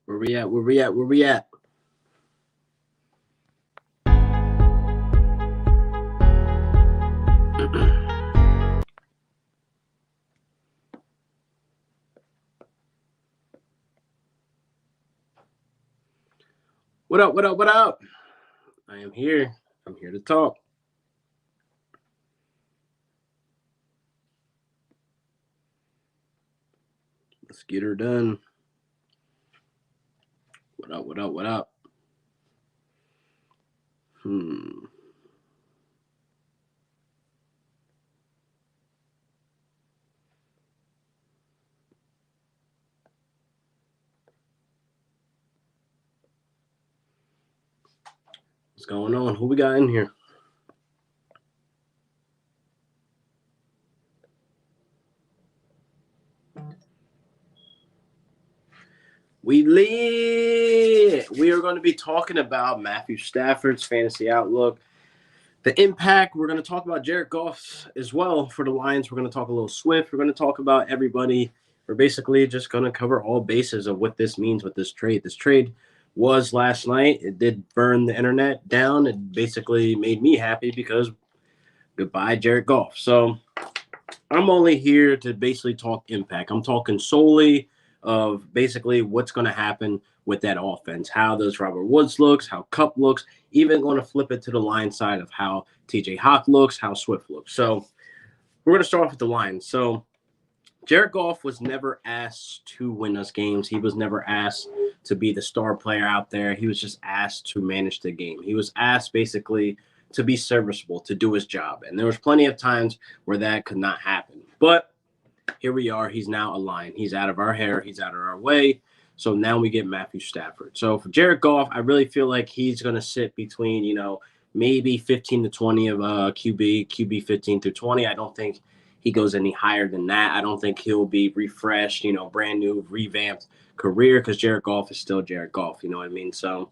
Where we at? Where we at? Where we at? What up? What up? What up? I am here. I'm here to talk. Let's get her done. What up? What up? What up? Hmm. What's going on? Who we got in here? We lit. We are going to be talking about Matthew Stafford's fantasy outlook, the impact. We're going to talk about Jared Goff as well for the Lions. We're going to talk a little Swift. We're going to talk about everybody. We're basically just going to cover all bases of what this means with this trade. This trade was last night. It did burn the internet down. It basically made me happy because goodbye, Jared Goff. So I'm only here to basically talk impact. I'm talking solely of basically what's going to happen with that offense, how does Robert Woods looks, how Cup looks, even going to flip it to the line side of how TJ Hawk looks, how Swift looks. So we're going to start off with the Lions. So Jared Goff was never asked to win us games. He was never asked to be the star player out there. He was just asked to manage the game. He was asked basically to be serviceable, to do his job. And there was plenty of times where that could not happen. But here we are. He's now a Lion. He's out of our hair. He's out of our way. So now we get Matthew Stafford. So for Jared Goff, I really feel like he's going to sit between, maybe 15 to 20 of QB 15 through 20. I don't think he goes any higher than that. I don't think he'll be refreshed, brand new, revamped career because Jared Goff is still Jared Goff. You know what I mean? So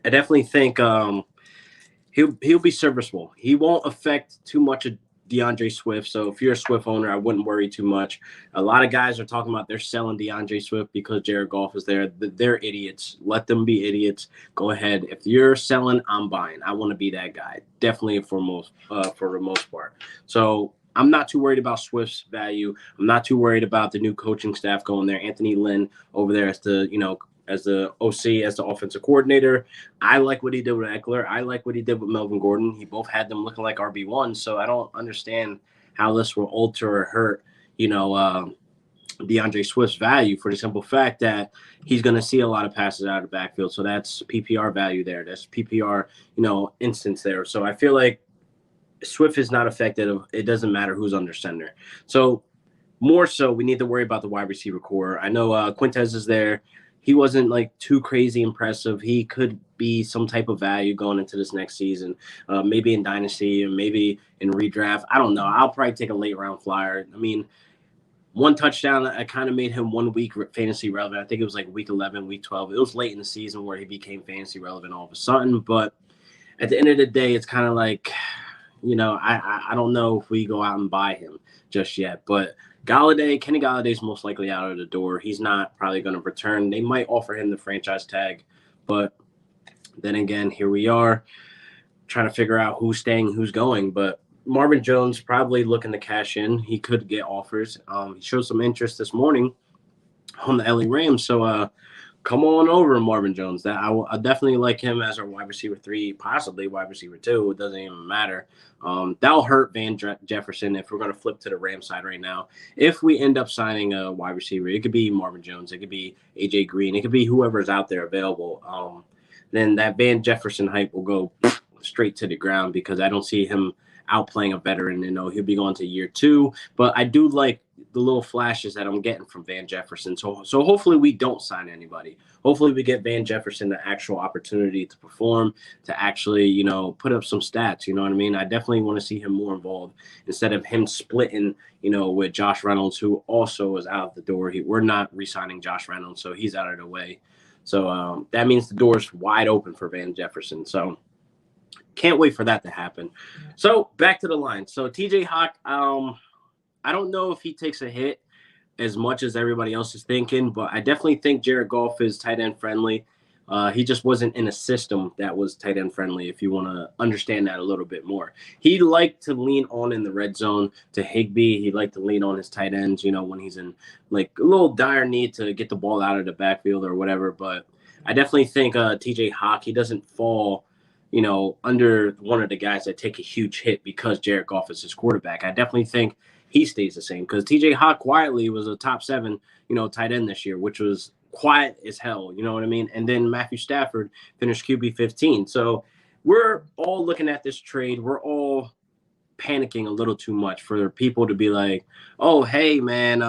I definitely think he'll be serviceable. He won't affect too much of DeAndre Swift. So if you're a Swift owner, I wouldn't worry too much. A lot of guys are talking about they're selling DeAndre Swift because Jared Goff is there. They're idiots. Let them be idiots. Go ahead. If you're selling, I'm buying. I want to be that guy. Definitely for the most part. So I'm not too worried about Swift's value. I'm not too worried about the new coaching staff going there. Anthony Lynn over there as the OC, as the offensive coordinator. I like what he did with Eckler. I like what he did with Melvin Gordon. He both had them looking like RB1. So I don't understand how this will alter or hurt, DeAndre Swift's value for the simple fact that he's going to see a lot of passes out of the backfield. So that's PPR value there. That's PPR, instance there. So I feel like Swift is not affected. It doesn't matter who's under center. So more so, we need to worry about the wide receiver core. I know Quintez is there. He wasn't like too crazy impressive. He could be some type of value going into this next season, maybe in Dynasty and maybe in redraft. I don't know. I'll probably take a late round flyer. I mean, one touchdown, I kind of made him 1 week fantasy relevant. I think it was like week 11, week 12. It was late in the season where he became fantasy relevant all of a sudden. But at the end of the day, it's kind of like, I don't know if we go out and buy him just yet. But Kenny Galladay's most likely out of the door. He's not probably going to return. They might offer him the franchise tag, but then again, here we are trying to figure out who's staying, who's going. But Marvin Jones probably looking to cash in. He could get offers. He showed some interest this morning on the LA Rams. So come on over, Marvin Jones. That I definitely like him as our wide receiver 3, possibly wide receiver 2. It doesn't even matter. That'll hurt Van Jefferson if we're going to flip to the Ram side right now. If we end up signing a wide receiver, it could be Marvin Jones. It could be AJ Green. It could be whoever's out there available. Then that Van Jefferson hype will go straight to the ground because I don't see him outplaying a veteran. He'll be going to year 2. But I do like the little flashes that I'm getting from Van Jefferson. So hopefully we don't sign anybody. Hopefully we get Van Jefferson the actual opportunity to perform, to actually, put up some stats. You know what I mean? I definitely want to see him more involved instead of him splitting, with Josh Reynolds, who also is out the door. We're not re-signing Josh Reynolds, so he's out of the way. So that means the door's wide open for Van Jefferson. So can't wait for that to happen. So back to the line. So TJ Hawk, I don't know if he takes a hit as much as everybody else is thinking, but I definitely think Jared Goff is tight end friendly. He just wasn't in a system that was tight end friendly, if you want to understand that a little bit more. He liked to lean on in the red zone to Higbee. He liked to lean on his tight ends, when he's in like a little dire need to get the ball out of the backfield or whatever. But I definitely think TJ Hawk, he doesn't fall, under one of the guys that take a huge hit because Jared Goff is his quarterback. I definitely think he stays the same because TJ Hawk quietly was a top 7, tight end this year, which was quiet as hell, you know what I mean? And then Matthew Stafford finished QB 15. So we're all looking at this trade. We're all panicking a little too much for people to be like, oh, hey, man,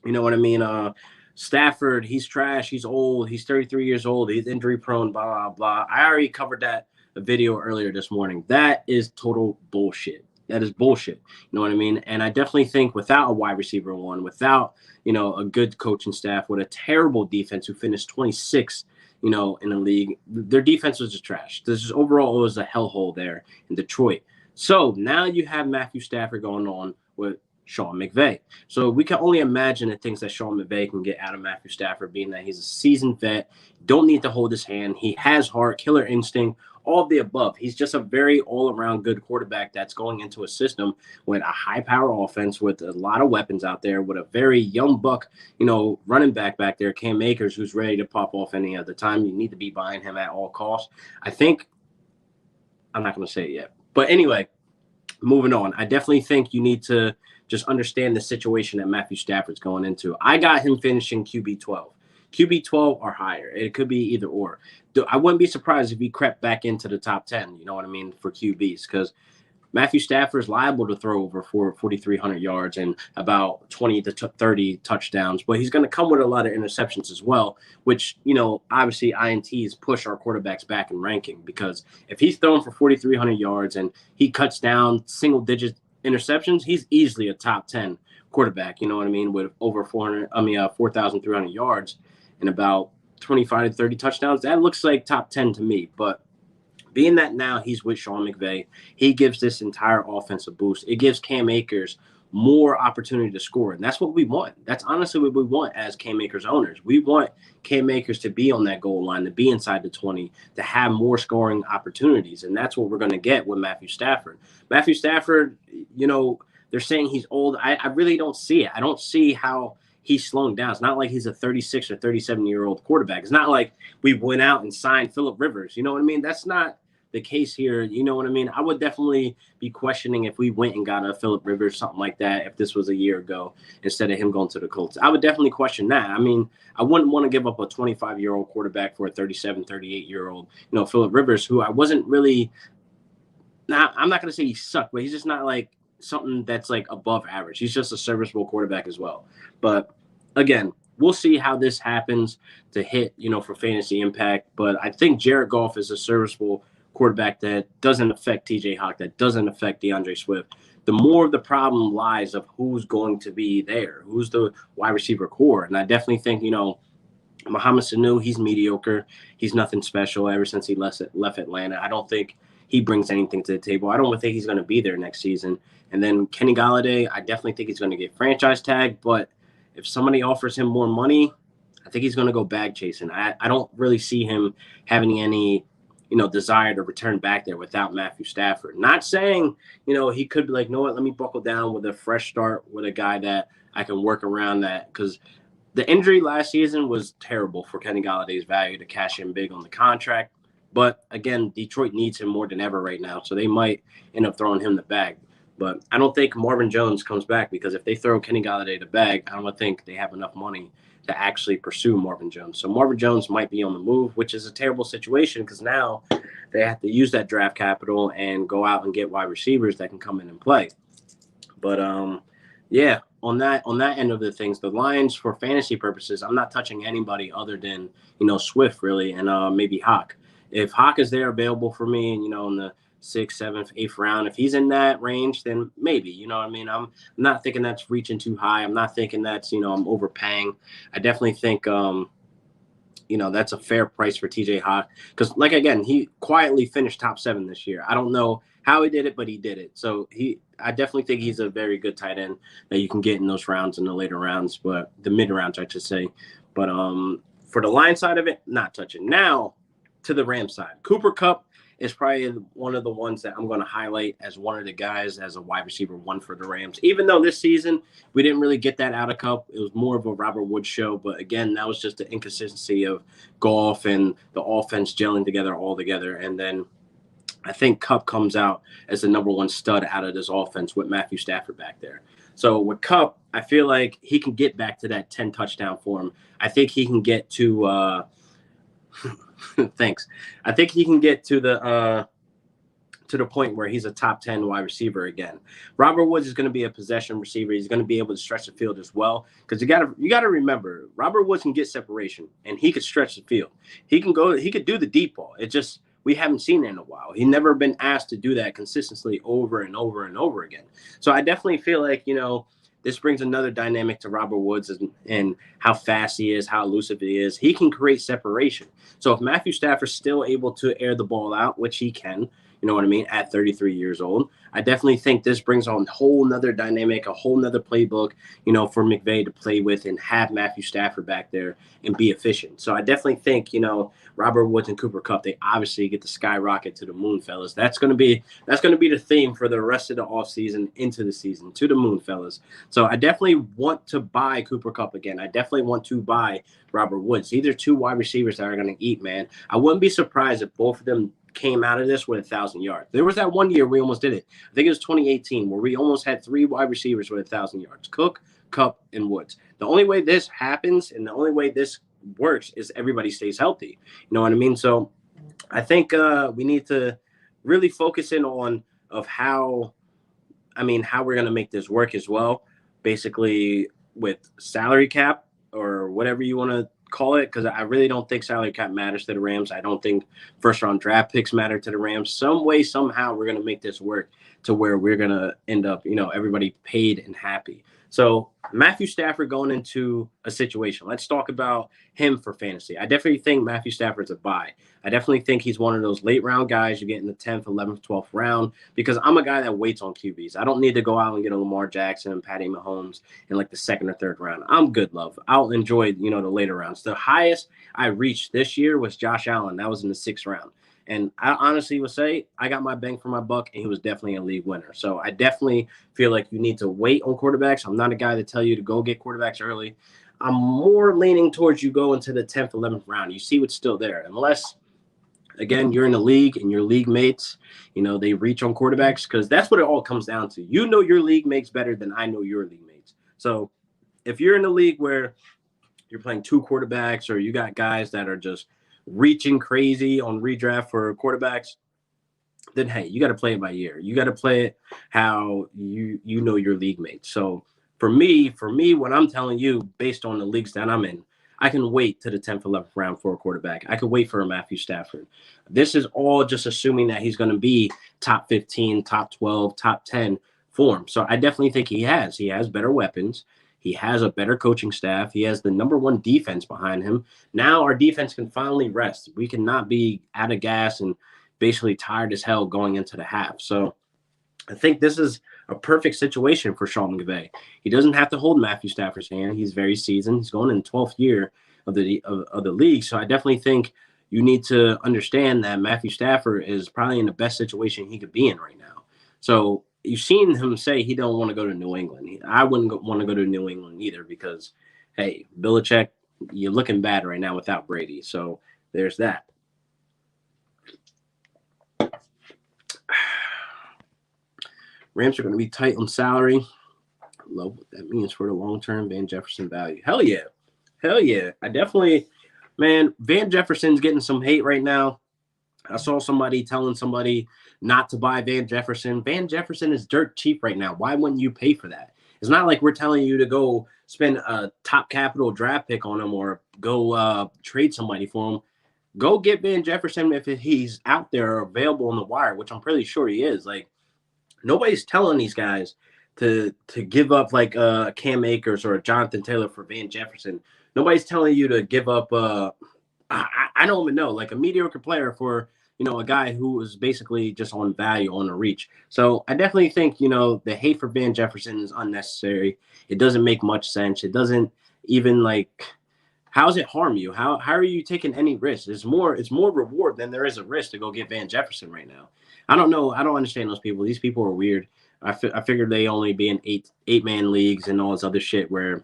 you know what I mean? Stafford, he's trash. He's old. He's 33 years old. He's injury prone, blah, blah, blah. I already covered that a video earlier this morning. That is total bullshit. That is bullshit. You know what I mean? And I definitely think without a wide receiver one, without, a good coaching staff, with a terrible defense who finished 26th, in the league, their defense was just trash. This is overall, it was a hellhole there in Detroit. So now you have Matthew Stafford going on with Sean McVay. So we can only imagine the things that Sean McVay can get out of Matthew Stafford, being that he's a seasoned vet, don't need to hold his hand. He has heart, killer instinct, all of the above. He's just a very all-around good quarterback that's going into a system with a high-power offense with a lot of weapons out there, with a very young buck, running back there, Cam Akers, who's ready to pop off any other time. You need to be buying him at all costs. I think – I'm not going to say it yet. But anyway, moving on. I definitely think you need to just understand the situation that Matthew Stafford's going into. I got him finishing QB 12. QB 12 or higher. It could be either or. I wouldn't be surprised if he crept back into the top 10, you know what I mean, for QBs, because Matthew Stafford's liable to throw over for 4,300 yards and about 20 to 30 touchdowns, but he's going to come with a lot of interceptions as well, which, obviously INTs push our quarterbacks back in ranking, because if he's throwing for 4,300 yards and he cuts down single-digit interceptions, he's easily a top 10 quarterback, you know what I mean, with over 4,300 yards and about 25 to 30 touchdowns. That looks like top 10 to me. But being that now he's with Sean McVay, he gives this entire offense a boost. It gives Cam Akers more opportunity to score. And that's what we want. That's honestly what we want as Cam Akers owners. We want Cam Akers to be on that goal line, to be inside the 20, to have more scoring opportunities. And that's what we're going to get with Matthew Stafford. Matthew Stafford, they're saying he's old. I really don't see it. I don't see how he's slowing down. It's not like he's a 36 or 37-year-old quarterback. It's not like we went out and signed Phillip Rivers. You know what I mean? That's not the case here. You know what I mean? I would definitely be questioning if we went and got a Phillip Rivers, something like that, if this was a year ago instead of him going to the Colts. I would definitely question that. I mean, I wouldn't want to give up a 25-year-old quarterback for a 37, 38-year-old, Phillip Rivers, who I wasn't really – I'm not going to say he sucked, but he's just not like something that's like above average. He's just a serviceable quarterback as well. But again, we'll see how this happens to hit, for fantasy impact. But I think Jared Goff is a serviceable quarterback that doesn't affect TJ Hawk, that doesn't affect DeAndre Swift. The more of the problem lies of who's going to be there, who's the wide receiver core. And I definitely think, Mohamed Sanu, he's mediocre. He's nothing special ever since he left Atlanta. I don't think he brings anything to the table. I don't think he's going to be there next season. And then Kenny Golladay, I definitely think he's going to get franchise tagged. But if somebody offers him more money, I think he's going to go bag chasing. I don't really see him having any, desire to return back there without Matthew Stafford. Not saying, he could be like, let me buckle down with a fresh start with a guy that I can work around that. Because the injury last season was terrible for Kenny Galladay's value to cash in big on the contract. But again, Detroit needs him more than ever right now. So they might end up throwing him the bag. But I don't think Marvin Jones comes back, because if they throw Kenny Golladay the bag, I don't think they have enough money to actually pursue Marvin Jones. So Marvin Jones might be on the move, which is a terrible situation, because now they have to use that draft capital and go out and get wide receivers that can come in and play. But yeah, on that end of the things, the Lions, for fantasy purposes, I'm not touching anybody other than Swift really, and maybe Hawk. If Hawk is there available for me, in the 6th, 7th, 8th round, if he's in that range, then maybe, you know what I mean? I'm not thinking that's reaching too high. I'm not thinking that's, I'm overpaying. I definitely think, that's a fair price for TJ Hawk. Because, like, again, he quietly finished top 7 this year. I don't know how he did it, but he did it. So I definitely think he's a very good tight end that you can get in those rounds, in the later rounds, but the mid rounds, I should say. But for the Lions side of it, not touching. Now to the Rams side. Cooper Kupp is probably one of the ones that I'm going to highlight as one of the guys as a wide receiver 1 for the Rams. Even though this season we didn't really get that out of Kupp, it was more of a Robert Woods show. But again, that was just the inconsistency of Goff and the offense gelling together all together. And then I think Kupp comes out as the number 1 stud out of this offense with Matthew Stafford back there. So with Kupp, I feel like he can get back to that 10 touchdown form. I think he can get to thanks. I think he can get to the point where he's a top 10 wide receiver again. Robert Woods is going to be a possession receiver. He's going to be able to stretch the field as well. Because you got to remember, Robert Woods can get separation and he could stretch the field. He could do the deep ball. It just, we haven't seen it in a while. He's never been asked to do that consistently over and over and over again. So I definitely feel like, this brings another dynamic to Robert Woods and how fast he is, how elusive he is. He can create separation. So if Matthew Stafford's still able to air the ball out, which he can, you know what I mean, at 33 years old, I definitely think this brings on a whole nother dynamic, a whole nother playbook, for McVay to play with and have Matthew Stafford back there and be efficient. So I definitely think, Robert Woods and Cooper Kupp, they obviously get to skyrocket to the moon, fellas. That's going to be the theme for the rest of the offseason into the season, to the moon, fellas. So I definitely want to buy Cooper Kupp again. I definitely want to buy Robert Woods. These are 2 wide receivers that are going to eat, man. I wouldn't be surprised if both of them came out of this with 1,000 yards. There was that one year we almost did it. I think it was 2018 where we almost had 3 wide receivers with 1,000 yards. Cook, Kupp, and Woods. The only way this happens and the only way this works is everybody stays healthy. You know what I mean? So I think we need to really focus in on how we're going to make this work as well. Basically with salary cap or whatever you want to call it, because I really don't think salary cap matters to the Rams. I don't think first-round draft picks matter to the Rams. Some way, somehow, we're going to make this work to where we're going to end up, everybody paid and happy. So Matthew Stafford going into a situation. Let's talk about him for fantasy. I definitely think Matthew Stafford's a buy. I definitely think he's one of those late round guys you get in the 10th, 11th, 12th round, because I'm a guy that waits on QBs. I don't need to go out and get a Lamar Jackson and Patty Mahomes in like the 2nd or 3rd round. I'm good, love. I'll enjoy, the later rounds. The highest I reached this year was Josh Allen. That was in the 6th round. And I honestly would say I got my bang for my buck, and he was definitely a league winner. So I definitely feel like you need to wait on quarterbacks. I'm not a guy to tell you to go get quarterbacks early. I'm more leaning towards you go into the 10th, 11th round. You see what's still there. Unless, again, you're in the league and your league mates, they reach on quarterbacks, because that's what it all comes down to. You know your league mates better than I know your league mates. So if you're in a league where you're playing 2 quarterbacks or you got guys that are just reaching crazy on redraft for quarterbacks, then hey, you got to play it by ear. You got to play it how you know your league mates. So for me, what I'm telling you, based on the leagues that I'm in, I can wait to the 10th, 11th round for a quarterback. I could wait for a Matthew Stafford. This is all just assuming that he's going to be top 15, top 12, top 10 form. So I definitely think he has better weapons. He has a better coaching staff. He has the number 1 defense behind him. Now our defense can finally rest. We cannot be out of gas and basically tired as hell going into the half. So I think this is a perfect situation for Sean McVay. He doesn't have to hold Matthew Stafford's hand. He's very seasoned. He's going in the 12th year of the league. So I definitely think you need to understand that Matthew Stafford is probably in the best situation he could be in right now. So you've seen him say he don't want to go to New England. I wouldn't want to go to New England either, because, hey, Belichick, you're looking bad right now without Brady. So there's that. Rams are going to be tight on salary. Love what that means for the long-term Van Jefferson value. Hell yeah. I definitely, man, Van Jefferson's getting some hate right now. I saw somebody telling somebody not to buy Van Jefferson. Van Jefferson is dirt cheap right now. Why wouldn't you pay for that? It's not like we're telling you to go spend a top capital draft pick on him or go trade somebody for him. Go get Van Jefferson if he's out there available on the wire, which I'm pretty sure he is. Like, nobody's telling these guys to give up like Cam Akers or Jonathan Taylor for Van Jefferson. Nobody's telling you to give up I don't even know, like a mediocre player for, a guy who was basically just on value, on a reach. So I definitely think, the hate for Van Jefferson is unnecessary. It doesn't make much sense. It doesn't even like, how does it harm you? How are you taking any risk? It's more reward than there is a risk to go get Van Jefferson right now. I don't know. I don't understand those people. These people are weird. I figured they only be in eight man leagues and all this other shit where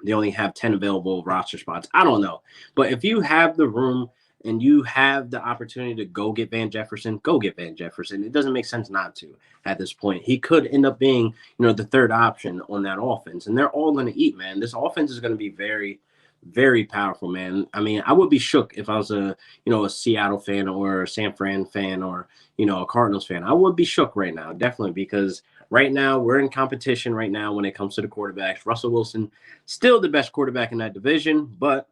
they only have 10 available roster spots. I don't know. But if you have the room and you have the opportunity to go get Van Jefferson, go get Van Jefferson. It doesn't make sense not to at this point. He could end up being, the third option on that offense. And they're all going to eat, man. This offense is going to be very, very powerful, man. I mean, I would be shook if I was a Seattle fan or a San Fran fan or, a Cardinals fan. I would be shook right now, definitely, because right now we're in competition right now when it comes to the quarterbacks. Russell Wilson, still the best quarterback in that division, but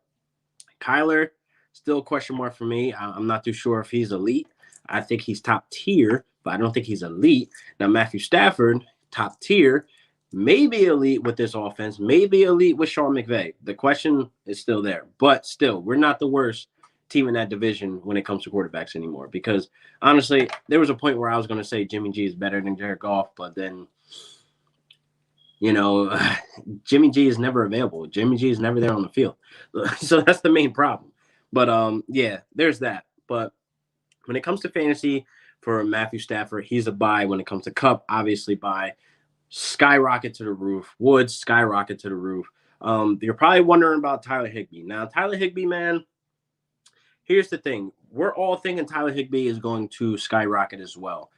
Kyler, still a question mark for me. I'm not too sure if he's elite. I think he's top tier, but I don't think he's elite. Now, Matthew Stafford, top tier, maybe elite with this offense, maybe elite with Sean McVay. The question is still there, but still, we're not the worst team in that division when it comes to quarterbacks anymore. Because honestly, there was a point where I was going to say Jimmy G is better than Jared Goff, but then you know, Jimmy G is never available. Jimmy G is never there on the field. So that's the main problem. But yeah, there's that. But when it comes to fantasy for Matthew Stafford, he's a buy. When it comes to Cup, obviously buy. Skyrocket to the roof. Woods, skyrocket to the roof. You're probably wondering about Tyler Higbee. Now, Tyler Higbee, man, here's the thing. We're all thinking Tyler Higbee is going to skyrocket as well.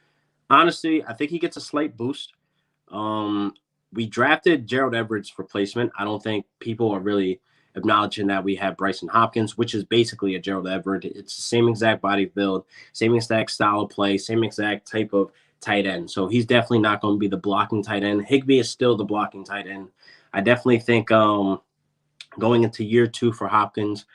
Honestly, I think he gets a slight boost. Um, we drafted Gerald Everett's replacement. I don't think people are really acknowledging that we have Bryson Hopkins, which is basically a Gerald Everett. It's the same exact body build, same exact style of play, same exact type of tight end. So he's definitely not going to be the blocking tight end. Higbee is still the blocking tight end. I definitely think going into year 2 for Hopkins,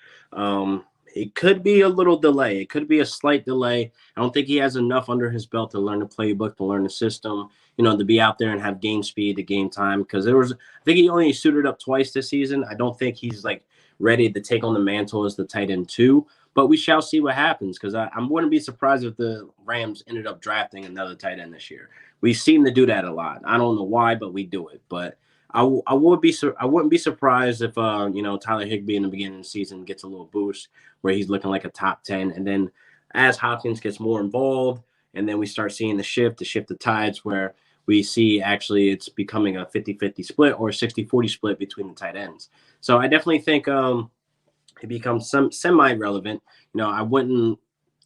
it could be a little delay. It could be a slight delay. I don't think he has enough under his belt to learn the playbook, to learn the system, to be out there and have game speed, to game time. Because I think he only suited up twice this season. I don't think he's like ready to take on the mantle as the tight end 2. But we shall see what happens, because I wouldn't be surprised if the Rams ended up drafting another tight end this year. We seem to do that a lot. I don't know why, but we do it. But I wouldn't be surprised if Tyler Higbee in the beginning of the season gets a little boost where he's looking like a top 10, and then as Hopkins gets more involved, and then we start seeing the shift of tides where we see actually it's becoming a 50-50 split or 60-40 split between the tight ends. So I definitely think it becomes some semi-relevant. I wouldn't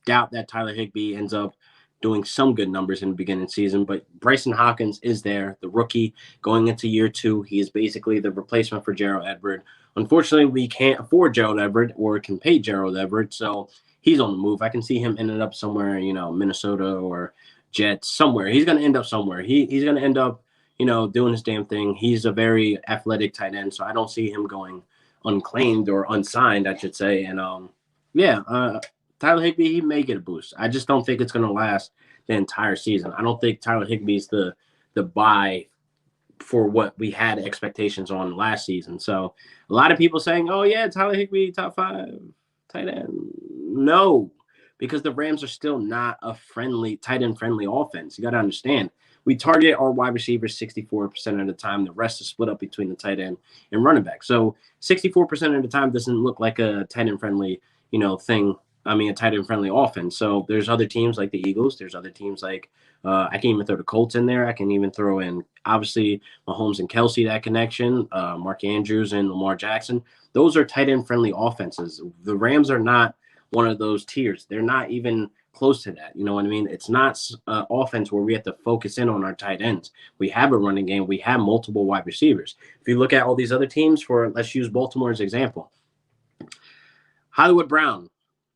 doubt that Tyler Higbee ends up doing some good numbers in the beginning of the season, but Bryson Hopkins is there, the rookie going into year 2. He is basically the replacement for Gerald Everett. Unfortunately, we can't afford Gerald Everett or can pay Gerald Everett, so he's on the move. I can see him ending up somewhere, Minnesota or Jets, somewhere. He's going to end up somewhere. He's going to end up, doing his damn thing. He's a very athletic tight end, so I don't see him going unclaimed or unsigned, I should say. And Tyler Higbee, he may get a boost. I just don't think it's going to last the entire season. I don't think Tyler Higbee's the buy for what we had expectations on last season. So a lot of people saying, oh, yeah, Tyler Higbee, top 5 tight end. No, because the Rams are still not a tight end friendly offense. You got to understand. We target our wide receivers 64% of the time. The rest is split up between the tight end and running back. So 64% of the time doesn't look like a tight end friendly, thing. I mean, a tight end friendly offense. So there's other teams like the Eagles. There's other teams like I can even throw the Colts in there. I can even throw in, obviously, Mahomes and Kelsey, that connection, Mark Andrews and Lamar Jackson. Those are tight end friendly offenses. The Rams are not one of those tiers. They're not even close to that. You know what I mean? It's not an offense where we have to focus in on our tight ends. We have a running game. We have multiple wide receivers. If you look at all these other teams, let's use Baltimore as an example. Hollywood Brown,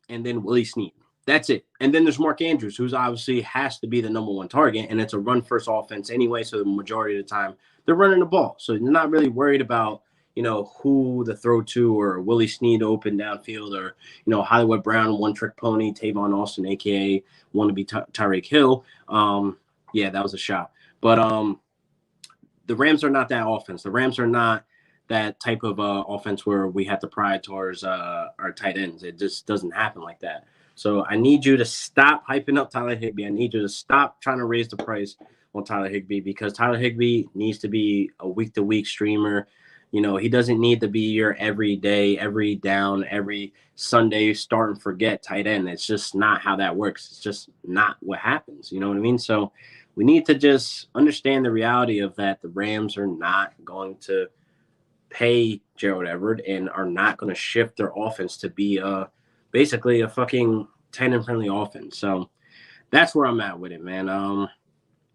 and then Willie Snead. That's it. And then there's Mark Andrews, who's obviously has to be the number 1 target, and it's a run-first offense anyway, so the majority of the time they're running the ball. So you're not really worried about, who to throw to, or Willie Snead open downfield, or, Hollywood Brown, one-trick pony, Tavon Austin, a.k.a. wannabe Tyreek Hill. Yeah, that was a shot. But the Rams are not that offense. The Rams are not that type of offense where we have to prioritize our tight ends. It just doesn't happen like that. So I need you to stop hyping up Tyler Higbee. I need you to stop trying to raise the price on Tyler Higbee, because Tyler Higbee needs to be a week-to-week streamer. You know, he doesn't need to be your every day, every down, every Sunday start and forget tight end. It's just not how that works. It's just not what happens. You know what I mean? So we need to just understand the reality of that. The Rams are not going to pay Gerald Everett and are not going to shift their offense to be basically a fucking tight friendly offense. So that's where I'm at with it, man.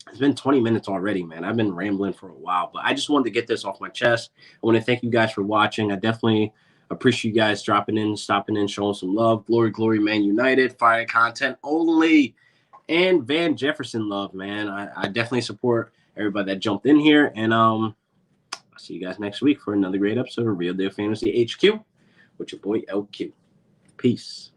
It's been 20 minutes already, man. I've been rambling for a while, but I just wanted to get this off my chest. I want to thank you guys for watching. I definitely appreciate you guys dropping in, stopping in, showing some love. Glory, glory, man united. Fire content only. And Van Jefferson love, man. I definitely support everybody that jumped in here. And I'll see you guys next week for another great episode of Real Deal Fantasy HQ with your boy LQ. Peace.